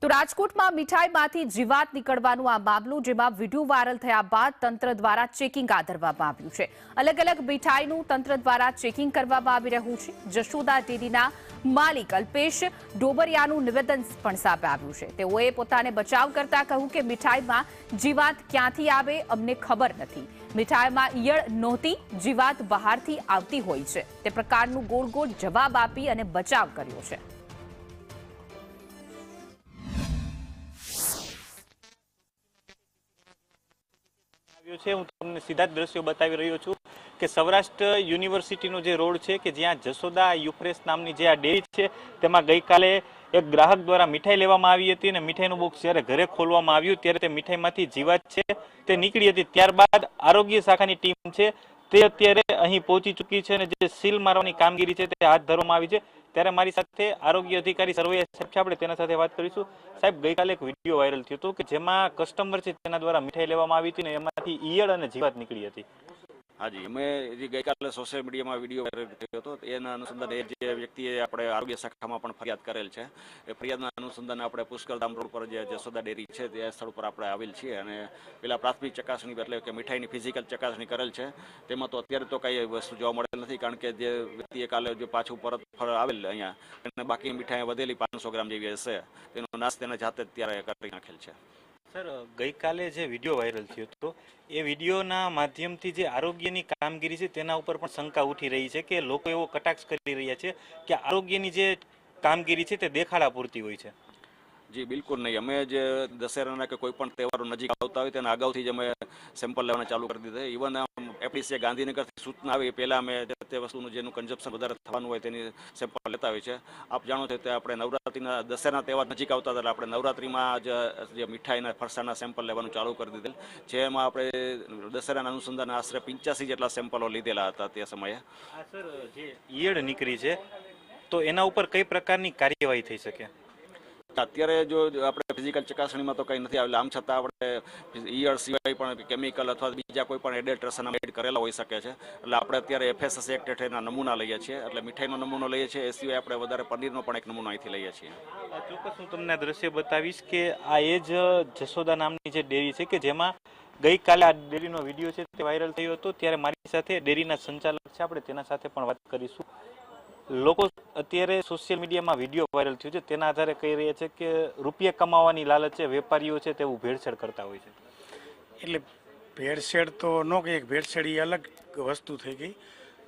તો રાજકોટમાં મીઠાઈમાંથી જીવાત નીકળવાનો આ મામલો, જેમાં વિડીયો વાયરલ થયા બાદ તંત્ર દ્વારા ચેકિંગ હાથ ધરવામાં આવ્યું છે। અલગ અલગ મીઠાઈનું તંત્ર દ્વારા ચેકિંગ કરવામાં આવી રહ્યું છે। જશોદા ડેરીના માલિક અલ્પેશ ડોબરિયાનું નિવેદન પણ સામે આવ્યું છે। તેઓએ પોતાને બચાવ કરતા કહ્યું કે મીઠાઈમાં જીવાત ક્યાંથી આવે અમને ખબર નથી। મીઠાઈમાં ઈયળ નહોતી, જીવાત બહારથી આવતી હોય છે। તે પ્રકારનું ગોળ ગોળ જવાબ આપી અને બચાવ કર્યો છે। હું તમને સીધા જ દ્રશ્યો બતાવી રહ્યો છું કે સૌરાષ્ટ્ર યુનિવર્સિટીનો જે રોડ છે કે જ્યાં જશોદા યુફ્રેશ નામની જે આ ડેરી છે તેમાં ગઈકાલે એક ગ્રાહક દ્વારા મીઠાઈ લેવામાં આવી હતી અને મીઠાઈનું બોક્સ જ્યારે ઘરે ખોલવામાં આવ્યું ત્યારે તે મીઠાઈમાંથી જીવાત છે તે નીકળી હતી। ત્યારબાદ આરોગ્ય શાખાની ટીમ છે તે અત્યારે અહીં પહોંચી ચૂકી છે અને જે સીલ મારવાની કામગીરી છે તે હાથ ધરવામાં આવી છે। ત્યારે મારી સાથે આરોગ્ય અધિકારી સરવૈયા સાહેબ છે, આપણે તેના સાથે વાત કરીશું। સાહેબ, ગઈકાલે એક વિડીયો વાયરલ થયો હતો કે જેમાં કસ્ટમર છે તેના દ્વારા મીઠાઈ લેવામાં આવી હતી ને એમાંથી ઈયળ અને જીવાત નીકળી હતી। હાજી, અમે જે ગઈકાલે સોશિયલ મીડિયામાં વિડીયો વાયરલ થયો હતો એના અનુસંધાને જે વ્યક્તિએ આપણે આરોગ્ય શાખામાં પણ ફરિયાદ કરેલ છે એ ફરિયાદના અનુસંધાને આપણે પુષ્કરધામ રોડ પર જે જશોદા ડેરી છે તે સ્થળ પર આપણે આવેલ છીએ અને પેલા પ્રાથમિક ચકાસણી એટલે કે મીઠાઈની ફિઝિકલ ચકાસણી કરેલ છે। તેમાં તો અત્યારે તો કઈ વસ્તુ જોવા મળેલ નથી, કારણ કે જે વ્યક્તિએ કાલે જે પાછું પરત આવેલ અહીંયા અને બાકી મીઠાઈ વધેલી 500 ગ્રામ જેવી હશે તેનો નાશ તેને જાતે જ ત્યારે કરી નાખેલ છે। સર, ગઈકાલે જે વિડીયો વાયરલ થયો હતો એ વિડીયોના માધ્યમથી જે આરોગ્યની કામગીરી છે તેના ઉપર પણ શંકા ઉઠી રહી છે કે લોકો એવો કટાક્ષ કરી રહ્યા છે કે આરોગ્યની જે કામગીરી છે તે દેખાડા પૂરતી હોય છે। જી બિલકુલ નહીં, અમે જે દશેરાના કે કોઈ પણ તહેવારો નજીક આવતા હોય તેના અગાઉથી જ અમે સેમ્પલ લેવાના ચાલુ કરી દીધા। ઇવન એપીસીએ ગાંધીનગરથી સૂચના આવી પહેલાં અમે તે વસ્તુનું જેનું કન્ઝપ્શન વધારે થવાનું હોય તેની સેમ્પલ લેતા હોય છે। આપ જાણો છો તે આપણે નવરાત્રિના દશેરાના તહેવાર નજીક આવતા હતા આપણે નવરાત્રિમાં જે મીઠાઈના ફરસાણના સેમ્પલ લેવાનું ચાલુ કરી દીધેલ, જેમાં આપણે દશેરાના અનુસંધાને આશરે 85 જેટલા સેમ્પલો લીધેલા હતા તે સમયે। સર, જે ઈયળ નીકળી છે તો એના ઉપર કઈ પ્રકારની કાર્યવાહી થઈ શકે? અત્યારે જો આપણે ફિઝિકલ ચકાસણીમાં તો કંઈ નથી આવેલું, આમ છતાં આપણે ઈયળ સિવાય પણ કેમિકલ અથવા બીજા કોઈ પણ એડેટ્રેશન એડ કરેલા હોઈ શકે છે। એટલે આપણે અત્યારે FSS એક્ટ હેઠળના નમૂના લઈએ છીએ, એટલે મીઠાઈનો નમૂનો લઈએ છીએ, એ સિવાય આપણે વધારે પનીરનો પણ એક નમૂનો અહીંથી લઈએ છીએ। ચોક્કસ હું તમને દ્રશ્ય બતાવીશ કે આ એ જ જશોદા નામની જે ડેરી છે કે જેમાં ગઈકાલે આ ડેરીનો વિડીયો છે તે વાયરલ થયો હતો। ત્યારે મારી સાથે ડેરીના સંચાલક છે, આપણે તેના સાથે પણ વાત કરીશું। લોકો અત્યારે સોશિયલ મીડિયામાં વિડીયો વાયરલ થયો છે તેના આધારે કહી રહ્યા છે કે રૂપિયા કમાવાની લાલચે વેપારીઓ છે તેવું ભેળસેળ કરતા હોય છે। એટલે ભેળસેળ તો ન કે ભેળસેળ એ અલગ વસ્તુ થઈ ગઈ।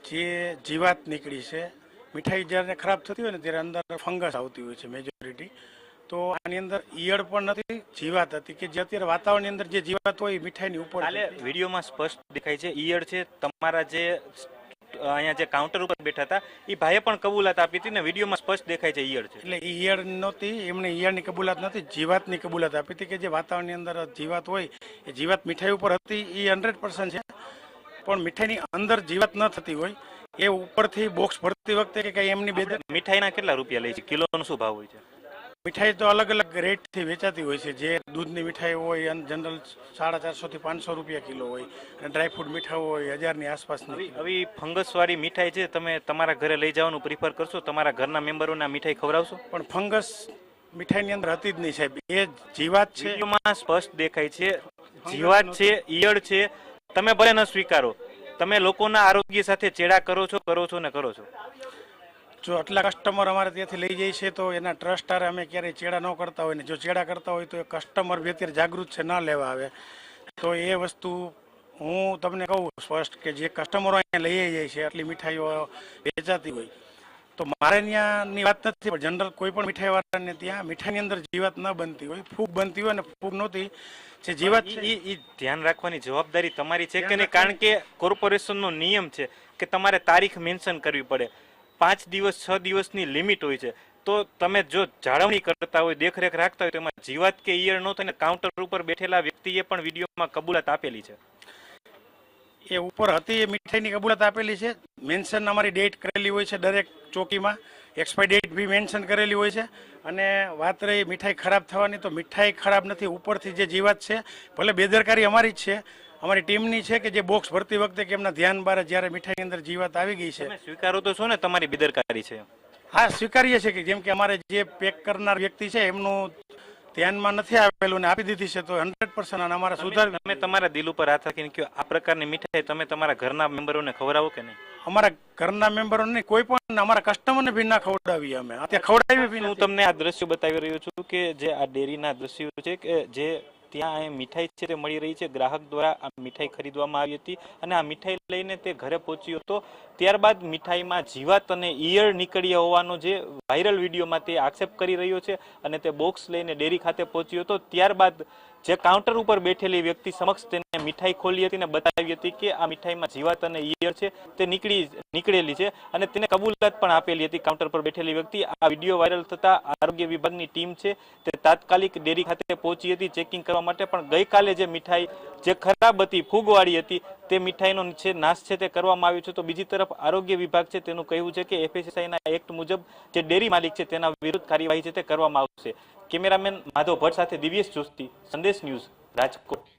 જે જીવાત નીકળી છે, મીઠાઈ જ્યારે ખરાબ થતી હોય ને ત્યારે અંદર ફંગસ આવતી હોય છે મેજોરિટી, તો આની અંદર ઈયળ પણ નથી, જીવાત હતી કે જે અત્યારે વાતાવરણની અંદર જે જીવાત હોય મીઠાઈની ઉપર વિડીયોમાં સ્પષ્ટ દેખાય છે ઈયળ છે। તમારા જે અહીંયા જે કાઉન્ટર ઉપર બેઠા હતા એ ભાઈએ પણ કબૂલાત આપી હતી ને વિડીયોમાં સ્પષ્ટ દેખાય છે ઈયળ છે। એટલે ઈયળ નહોતી, એમને ઈયળની કબૂલાત નથી, જીવાતની કબૂલાત આપી હતી કે જે વાતાવરણની અંદર જીવાત હોય એ જીવાત મીઠાઈ ઉપર હતી એ 100% છે, પણ મીઠાઈની અંદર જીવાત ન થતી હોય એ ઉપરથી બોક્સ ભરતી વખતે કે કઈ એમની બેદર। મીઠાઈના કેટલા રૂપિયા લે છે? કિલોનો શું ભાવ હોય છે? મીઠાઈ તો અલગ અલગ રેટથી વેચાતી હોય છે। જે દૂધની મીઠાઈ હોય જનરલ 450 થી 500 રૂપિયા કિલો હોય અને ડ્રાયફ્રૂટ મીઠાઈ હોય 1000ની આસપાસની। આવી ફંગસવાળી મીઠાઈ છે તમે તમારા ઘરે લઈ જવાનું પ્રિફર કરશો? તમારા ઘરના મેમ્બરોને આ મીઠાઈ ખવડાવશો? પણ ફંગસ મીઠાઈની અંદર હતી જ નહીં સાહેબ, એ જીવાત છે, વિડીયોમાં સ્પષ્ટ દેખાય છે જીવાત છે, ઈયળ છે। તમે ભલે ન સ્વીકારો, તમે લોકોના આરોગ્ય સાથે ચેડા કરો છો ને કરો છો। જો આટલા કસ્ટમર અમારે ત્યાંથી લઈ જાય છે તો એના ટ્રસ્ટ આરે અમે ક્યારેય ચેડા ન કરતા હોય ને જો ચેડા કરતા હોય તો એ કસ્ટમર બી અત્યારે જાગૃત છે, ન લેવા આવે તો એ વસ્તુ હું તમને કહું સ્પષ્ટ કે જે કસ્ટમરો અહીંયા લઈ જાય છે આટલી મીઠાઈઓ વેચાતી હોય તો મારે ત્યાંની વાત નથી, પણ જનરલ કોઈ પણ મીઠાઈવાળાને ત્યાં મીઠાઈની અંદર જીવાત ન બનતી હોય, ફૂગ બનતી હોય ને ફૂગ નહોતી, જે જીવાત એ ધ્યાન રાખવાની જવાબદારી તમારી છે કે નહીં? કારણ કે કોર્પોરેશનનો નિયમ છે કે તમારે તારીખ મેન્શન કરવી પડે, 5 દિવસ 6 દિવસની લિમિટ હોય છે, તો તમે જો જાળવણી કરતા હોય, દેખરેખ રાખતા હોય તો એમાં જીવાત કે ઈયળ ન થાય ને કાઉન્ટર ઉપર બેઠેલા વ્યક્તિએ પણ વિડીયોમાં કબૂલાત આપેલી છે। એ ઉપર હતી એ મીઠાઈની કબૂલાત આપેલી છે, મેન્શન અમારી ડેટ કરેલી હોય છે દરેક ચોકીમાં, એક્સપાયરી ડેટ બી મેન્શન કરેલી હોય છે। અને વાત રહી મીઠાઈ ખરાબ થવાની, તો મીઠાઈ ખરાબ નથી, ઉપરથી જે જીવાત છે ભલે બેદરકારી અમારી જ છે, અમારી ટીમની છે કે જે બોક્સ ભરતી વખતે કે એમના ધ્યાન બારે જ્યારે મીઠાઈની અંદર જીવાત આવી ગઈ છે। સ્વીકારો તો છો ને તમારી બેદરકારી છે? હા સ્વીકારીએ છીએ કે જેમ કે અમારે જે પેક કરનાર વ્યક્તિ છે એમનું ધ્યાનમાં નથી આવેલું ને આપી દીધી છે તો 100% અમારા સુધાર. તમે તમારા દિલ ઉપર હાથ રાખીને કહો, આ પ્રકારની મીઠાઈ તમે તમારા ઘરના મેમ્બરોને ખવડાવો કે નહીં? અમારા ઘરના મેમ્બરોને કોઈ પણ અમારા કસ્ટમરને બી ના ખવડાવીએ અમે. અત્યારે ખવડાવી બી હું નથી. તમને આ દ્રશ્યો બતાવી રહ્યો છું કે જે આ ડેરીના દ્રશ્યો છે કે જે ત્યાં એ મીઠાઈ છે તે મળી રહી છે. ગ્રાહક દ્વારા આ મીઠાઈ ખરીદવામાં આવી હતી અને આ મીઠાઈ લઈને તે ઘરે પહોંચ્યો હતો. ત્યારબાદ મીઠાઈમાં જીવાત અને ઈયળ નીકળ્યા હોવાનો જે વાયરલ વિડીયોમાં તે આક્ષેપ કરી રહ્યો છે અને તે બોક્સ લઈને ડેરી ખાતે પહોંચ્યો હતો. ત્યારબાદ જે કાઉન્ટર ઉપર બેઠેલી વ્યક્તિ સમક્ષ તેને મીઠાઈ ખોલી હતી અને બતાવી હતી કે આ મીઠાઈમાં જીવાત અને ઈયળ છે તે નીકળેલી છે અને તેને કબૂલાત પણ આપેલી હતી કાઉન્ટર પર બેઠેલી વ્યક્તિ. આ વિડીયો વાયરલ થતા આરોગ્ય વિભાગની ટીમ છે તે તાત્કાલિક ડેરી ખાતે પહોંચી હતી ચેકિંગ કરવા માટે. પણ ગઈકાલે જે મીઠાઈ જે ખરાબ હતી, ફૂગવાળી હતી, તે મીઠાઈનો છે નાશ છે તે કરવામાં આવ્યો છે. તો બીજી તરફ આરોગ્ય વિભાગ છે તેનું કહેવું છે કે FSSAIના એક્ટ મુજબ જે ડેરી માલિક છે તેના વિરુદ્ધ કાર્યવાહી છે તે કરવામાં આવશે. કેમેરામેન માધવ ભટ્ટ સાથે દિવ્યેશ જોશી, સંદેશ ન્યૂઝ, રાજકોટ.